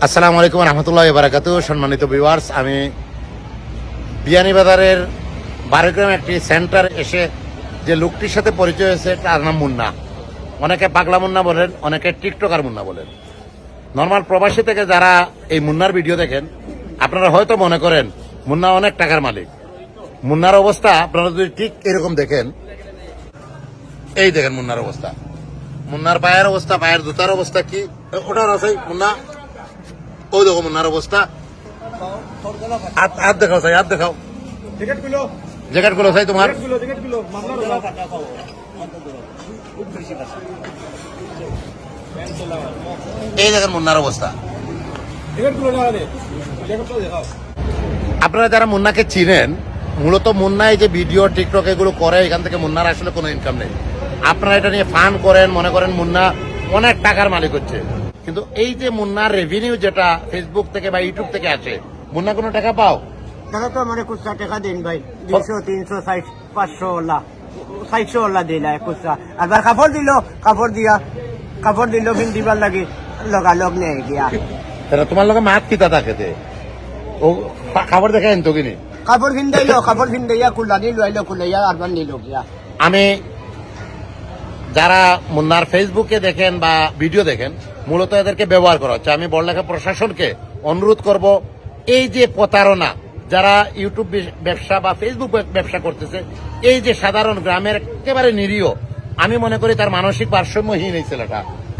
আসসালামু আলাইকুম রহমতুল্লাহি ওয়া বারাকাতুহু। সম্মানিত ভিউয়ার্স, আমি বিয়ানীবাজারের বারোগ্রাম একটি সেন্টার এসে যে লোকটির সাথে পরিচয় হয়েছে তার নাম মুন্না। অনেকে পাগলা মুন্না বলেন, অনেকে টিকটকার মুন্না বলেন। নর্মাল প্রবাসী থেকে যারা এই মুন্নার ভিডিও দেখেন আপনারা হয়তো মনে করেন মুন্না অনেক টাকার মালিক। মুন্নার অবস্থা আপনারা যদি ঠিক এরকম দেখেন, এই দেখেন মুন্নার অবস্থা, মুন্নার পায়ের অবস্থা, পায়ের জুতার অবস্থা কি ওটার আছে মুন্না, ওই দেখো মুন্নার অবস্থা। হাত দেখাও চাই, হাত দেখাও, জ্যাকেট গুলো চাই তোমার। এই দেখেন মুন্নার অবস্থা। আপনারা যারা মুন্নাকে চিনেন, মূলত মুন্না এই যে ভিডিও টিকটক এগুলো করে, এখান থেকে মুন্নার আসলে কোনো ইনকাম নেই। আপনারা এটা নিয়ে ফান করেন, মনে করেন মুন্না অনেক টাকার মালিক হচ্ছে, কিন্তু এই যে মুন্নার রেভিনিউ যেটা ফেসবুক থেকে বা ইউটিউব থেকে আসে, মুন্না কোনো টাকা পাও? টাকা তো আমার খুচরা টাকা দিন ভাই, 200, 300, 500 ওলা 600 ওলা দিলা খুচরা। আবার কাপড় দিল ফিন দিবার লাগে লগালগ নেই গিয়া। তাহলে তোমার লোক মাত কিতা থাকে যে ও খাবার দেখে আনতো কিনি? কাপড় ফিন্দাইয়া কুলাইয়া আরবার নিল গিয়া। আমি যারা মুন্নার ফেসবুকে দেখেন বা ভিডিও দেখেন, মূলত এদেরকে ব্যবহার করা হচ্ছে। আমি বড়লেখা প্রশাসনকে অনুরোধ করব, এই যে প্রতারণা যারা ইউটিউব ব্যবসা বা ফেসবুক ব্যবসা করতেছে, এই যে সাধারণ গ্রামের একেবারে নিরীহ, আমি মনে করি তার মানসিক ভারসাম্যহীন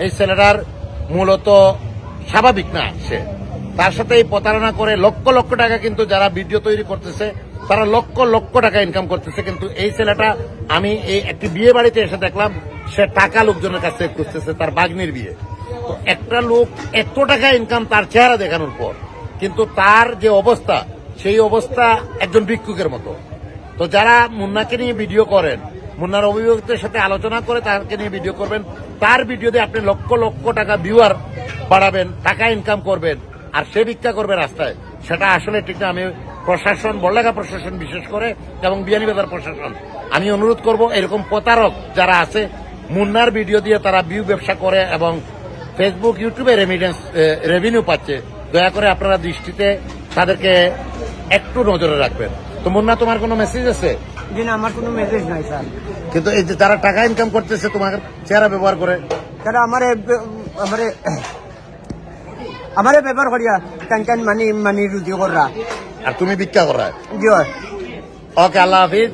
এই ছেলেটার মূলত স্বাভাবিক না। সে তার সাথে এই প্রতারণা করে লক্ষ লক্ষ টাকা, কিন্তু যারা ভিডিও তৈরি করতেছে তারা লক্ষ লক্ষ টাকা ইনকাম করতেছে। কিন্তু এই ছেলেটা, আমি এই একটি বিয়ে বাড়িতে এসে দেখলাম সে টাকা লোকজনের কাছ থেকে খুঁজতেছে, তার বাগ্নির বিয়ে। তো একটা লোক এত টাকা ইনকাম তার চেহারা দেখানোর পর, কিন্তু তার যে অবস্থা, সেই অবস্থা একজন ভিক্ষুকের মতো। তো যারা মুন্নাকে নিয়ে ভিডিও করেন, মুন্নার অভিভাবকদের সাথে আলোচনা করে তাকে নিয়ে ভিডিও করবেন, তার ভিডিওতে আপনি লক্ষ লক্ষ টাকা ভিউয়ার বাড়াবেন, টাকা ইনকাম করবেন, আর সে ভিক্ষা করবে রাস্তায়, সেটা আসলে ঠিক না। আমি প্রশাসন, বড়লেখা প্রশাসন বিশেষ করে, এবং বিয়ানীবাজার প্রশাসন, আমি অনুরোধ করব, এরকম প্রতারক যারা আছে মুন্নার ভিডিও দিয়ে তারা ভিউ ব্যবসা করে এবং ফেসবুক ইউটিউবে রেভিনিউ পাচ্ছে, দয়া করে আপনারা দৃষ্টিতে তাদেরকে একটু নজরে রাখবেন। তো মুন্না, তোমার কোনো মেসেজ আছে? জি না, আমার কোনো মেসেজ নাই স্যার। কিন্তু এই যে যারা টাকা ইনকাম করতেছে তোমার চেহারা ব্যবহার করে, তারা আমারে ব্যবহার করিয়া টান মানি রুজি করা, আর তুমি ভিক্ষা করা। জি। ওকে, আল্লাহ হাফিজ।